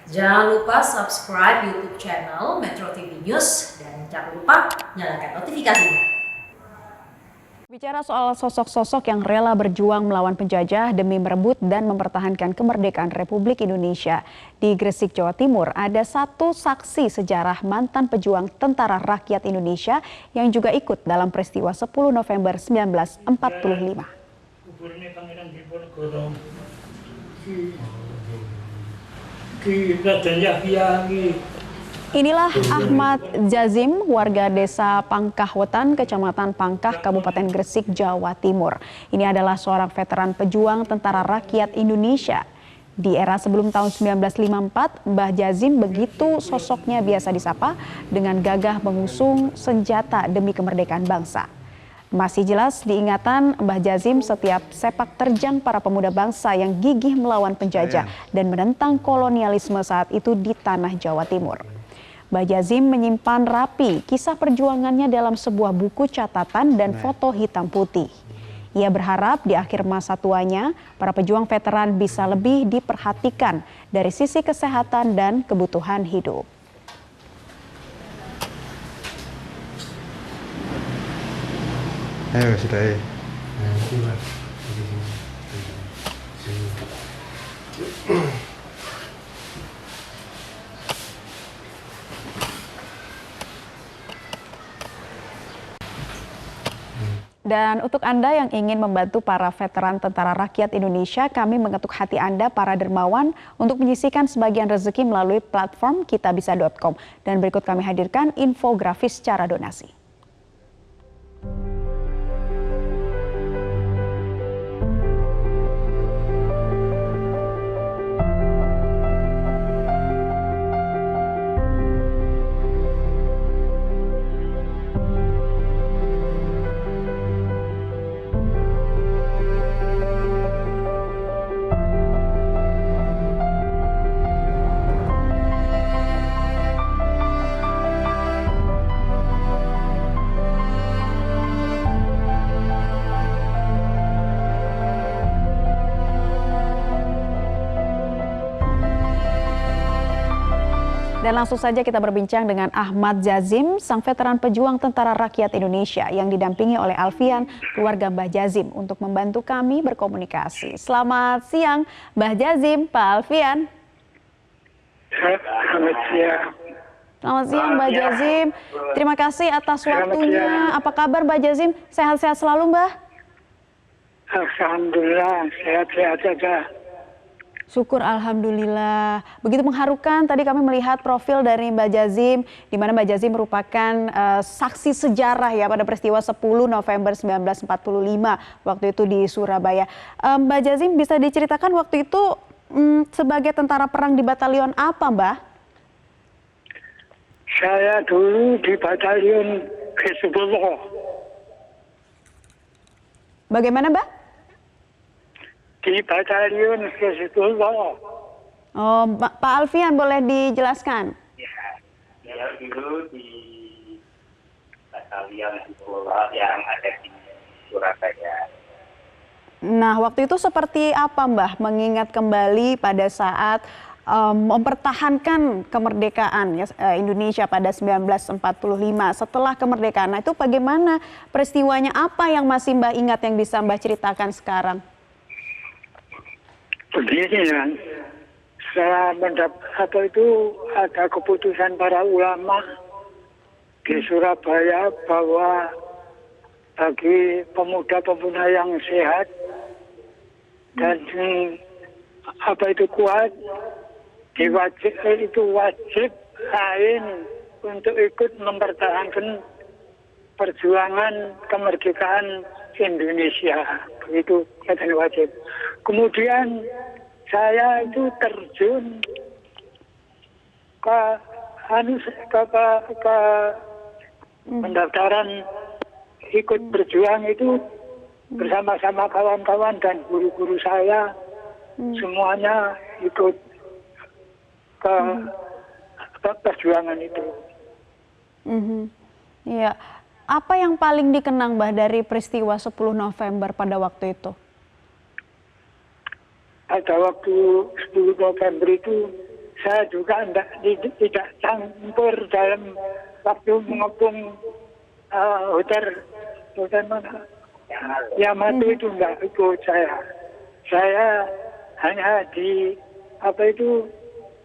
Jangan lupa subscribe YouTube channel Metro TV News dan jangan lupa nyalakan notifikasinya. Bicara soal sosok-sosok yang rela berjuang melawan penjajah demi merebut dan mempertahankan kemerdekaan Republik Indonesia. Di Gresik, Jawa Timur, ada satu saksi sejarah mantan pejuang Tentara Rakyat Indonesia yang juga ikut dalam peristiwa 10 November 1945. Inilah Ahmad Jazim, warga desa Pangkahwetan, Kecamatan Pangkah, Kabupaten Gresik, Jawa Timur. Ini adalah seorang veteran pejuang Tentara Rakyat Indonesia. Di era sebelum tahun 1954, Mbah Jazim begitu sosoknya biasa disapa dengan gagah mengusung senjata demi kemerdekaan bangsa. Masih jelas diingatan Mbah Jazim setiap sepak terjang para pemuda bangsa yang gigih melawan penjajah dan menentang kolonialisme saat itu di tanah Jawa Timur. Mbah Jazim menyimpan rapi kisah perjuangannya dalam sebuah buku catatan dan foto hitam putih. Ia berharap di akhir masa tuanya, para pejuang veteran bisa lebih diperhatikan dari sisi kesehatan dan kebutuhan hidup. Ayo sudah. Dan untuk Anda yang ingin membantu para veteran Tentara Rakyat Indonesia, kami mengetuk hati Anda para dermawan untuk menyisihkan sebagian rezeki melalui platform kitabisa.com. Dan berikut kami hadirkan infografis cara donasi. Dan langsung saja kita berbincang dengan Ahmad Jazim, sang veteran pejuang Tentara Rakyat Indonesia yang didampingi oleh Alfian, keluarga Mbah Jazim, untuk membantu kami berkomunikasi. Selamat siang, Mbah Jazim, Pak Alfian. Selamat siang. Selamat siang, Mbah Jazim. Terima kasih atas waktunya. Apa kabar, Mbah Jazim? Sehat-sehat selalu, Mbah? Alhamdulillah, sehat-sehat saja. Syukur alhamdulillah. Begitu mengharukan tadi kami melihat profil dari Mbah Jazim, di mana Mbah Jazim merupakan saksi sejarah ya pada peristiwa 10 November 1945 waktu itu di Surabaya. Mbah Jazim bisa diceritakan waktu itu sebagai tentara perang di batalion apa, Mbah? Saya dulu di batalion Hizbullah. Bagaimana, Mbah? Di batalion Hizbullah. Oh, Pak Alfian boleh dijelaskan? Ya, saya dulu di batalion Hizbullah yang ada di Surabaya. Nah, waktu itu seperti apa, Mbah? Mengingat kembali pada saat mempertahankan kemerdekaan Indonesia pada 1945. Setelah kemerdekaan, nah itu bagaimana peristiwanya? Apa yang masih Mbah ingat yang bisa Mbah ceritakan sekarang? Begini ya, setelah ada keputusan para ulama di Surabaya bahwa bagi pemuda-pemuda yang sehat dan kuat, itu wajib lain untuk ikut mempertahankan perjuangan kemerdekaan Indonesia. Begitu katanya wajib. Kemudian saya itu terjun ke pendaftaran ikut berjuang itu bersama-sama kawan-kawan dan guru-guru saya, semuanya ikut ke perjuangan itu. Iya. Apa yang paling dikenang, Mbah, dari peristiwa 10 November pada waktu itu? Pada waktu 10 November itu saya juga tidak campur dalam waktu mengepung hotel mana Yamato itu enggak ikut saya. Saya hanya di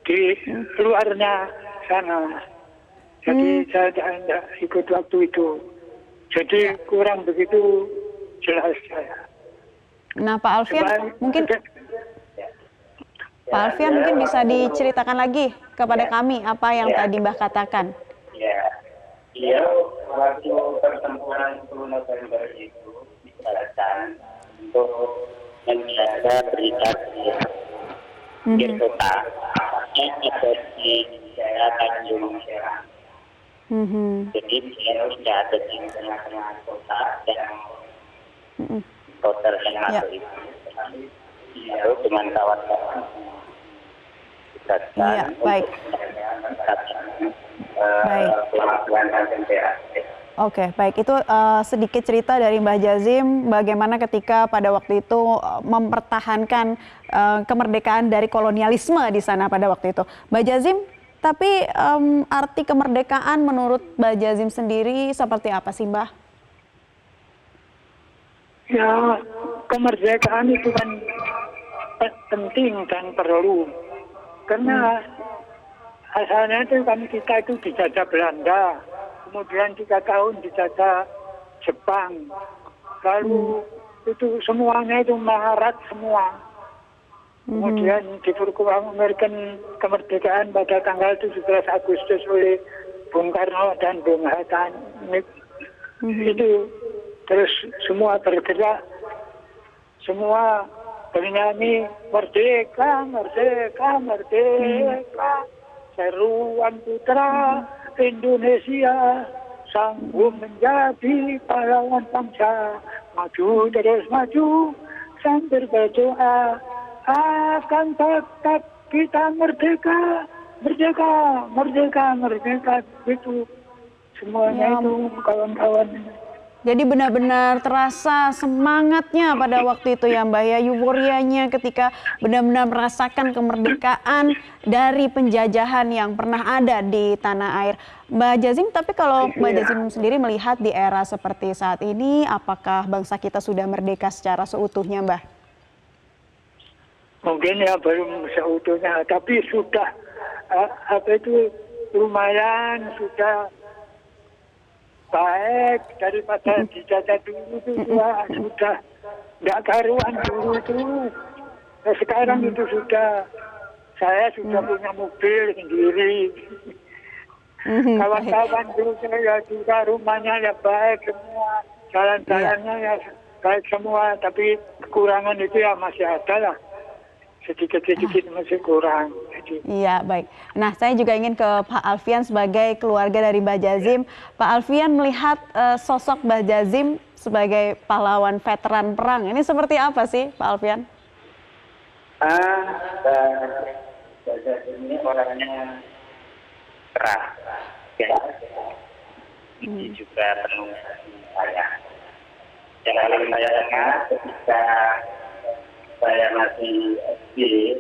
di luarnya sana. Jadi saya tidak ikut waktu itu. Jadi kurang begitu jelas saya. Nah, Pak Alfian, mungkin Pak Alfian mungkin bisa diceritakan lagi kepada kami apa yang tadi Mbah katakan. Dia waktu pertempuran 10 November itu diserahkan untuk menjaga berita di kota. Yang ada di daerah Tanjung Serang. Jadi dia tidak ada di tengah-tengah kota dan hotel yang masuk itu. Dia dengan kawan-kawan. Iya, baik. Oke, baik. Itu sedikit cerita dari Mbah Jazim bagaimana ketika pada waktu itu mempertahankan kemerdekaan dari kolonialisme di sana pada waktu itu. Mbah Jazim, tapi arti kemerdekaan menurut Mbah Jazim sendiri seperti apa sih, Mbah? Ya, kemerdekaan itu kan penting dan perlu. Karena asalnya itu kan kita itu dijajah Belanda, kemudian 3 tahun dijajah Jepang, lalu itu semuanya itu maharat semua. Kemudian diproklamasikan kemerdekaan pada tanggal 17 Agustus oleh Bung Karno dan Bung Hatta. Itu terus semua bergerak, semua bernyanyi merdeka, merdeka, merdeka. Seruan putra Indonesia sanggup menjadi pahlawan bangsa. Maju terus maju sambil berdoa akan tetap kita merdeka, merdeka, merdeka, merdeka. Itu semuanya itu kawan-kawan. Jadi benar-benar terasa semangatnya pada waktu itu ya Mbak ya, euforianya ketika benar-benar merasakan kemerdekaan dari penjajahan yang pernah ada di tanah air. Mbak Jazim, tapi kalau Mbak Jazim sendiri melihat di era seperti saat ini, apakah bangsa kita sudah merdeka secara seutuhnya Mbak? Mungkin ya belum seutuhnya, tapi sudah lumayan, sudah baik daripada dijajah dulu itu sudah nggak karuan dulu itu. Nah, sekarang itu saya sudah punya mobil sendiri. Kawan-kawan dulu saya juga rumahnya ya baik semua, jalan-jalannya ya baik semua, tapi kekurangan itu ya masih ada lah. Sedikit-sedikit masih kurang. Iya, baik. Nah, saya juga ingin ke Pak Alfian sebagai keluarga dari Mbah Jazim. Pak Alfian melihat sosok Mbah Jazim sebagai pahlawan veteran perang. Ini seperti apa sih, Pak Alfian? Mbah Jazim ini orangnya keras. Ya. Ini juga penuh saya. Yang paling saya ingat ketika saya masih SD,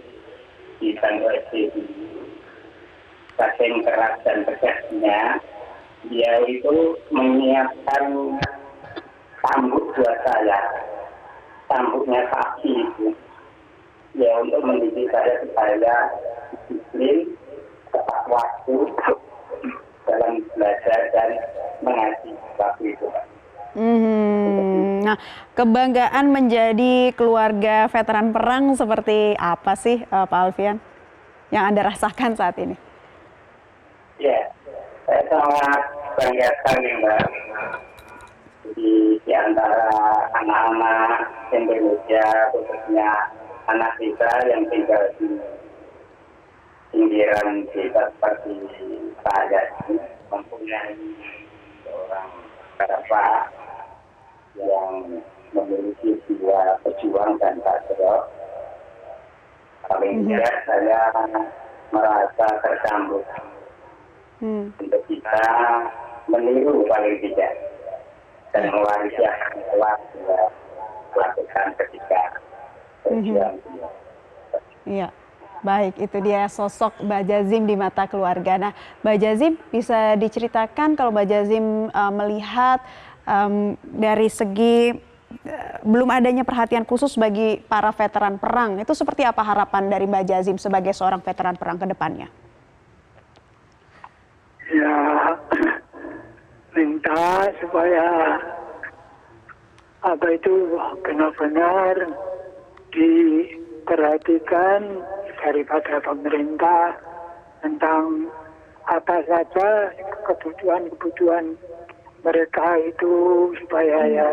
di bangku SD dulu, saking keras dan tegasnya, dia itu menyiapkan tambuk buat saya, tambuknya kaki itu, ya untuk mendidik saya supaya disiplin, tepat waktu dalam belajar dan mengaji waktu itu. Nah, kebanggaan menjadi keluarga veteran perang seperti apa sih Pak Alfian yang Anda rasakan saat ini? Ya, saya sangat bangga sekali Mbak. Di antara anak-anak Indonesia, khususnya anak kita yang tinggal di pinggiran desa seperti saya ini, mempunyai seorang bapak yang memiliki jiwa pejuang dan patriot. Paling tidak saya merasa tersambut untuk kita meniru paling tidak dan mewarisi apa yang telah dia lakukan ketika berjuang. Iya. Baik, itu dia sosok Mbak Jazim di mata keluarga. Nah, Mbak Jazim bisa diceritakan kalau Mbak Jazim melihat dari segi belum adanya perhatian khusus bagi para veteran perang, itu seperti apa harapan dari Mbak Jazim sebagai seorang veteran perang ke depannya? Ya, minta supaya apa itu benar-benar diperhatikan daripada pemerintah tentang apa saja kebutuhan-kebutuhan mereka itu supaya ya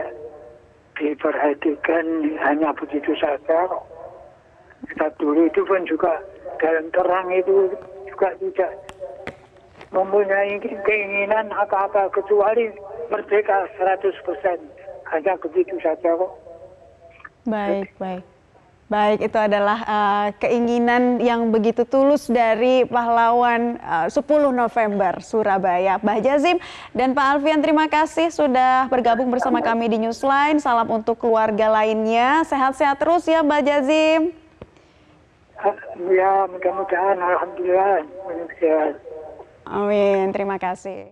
diperhatikan hanya begitu saja. Kita dulu itu pun juga dalam perang itu juga tidak mempunyai keinginan apa-apa kecuali merdeka 100%. Hanya begitu saja kok. Baik, baik. Baik, itu adalah keinginan yang begitu tulus dari pahlawan 10 November Surabaya. Mbah Jazim dan Pak Alfian, terima kasih sudah bergabung bersama kami di Newsline. Salam untuk keluarga lainnya. Sehat-sehat terus ya Mbah Jazim. Ya, mudah-mudahan alhamdulillah. Amin, terima kasih.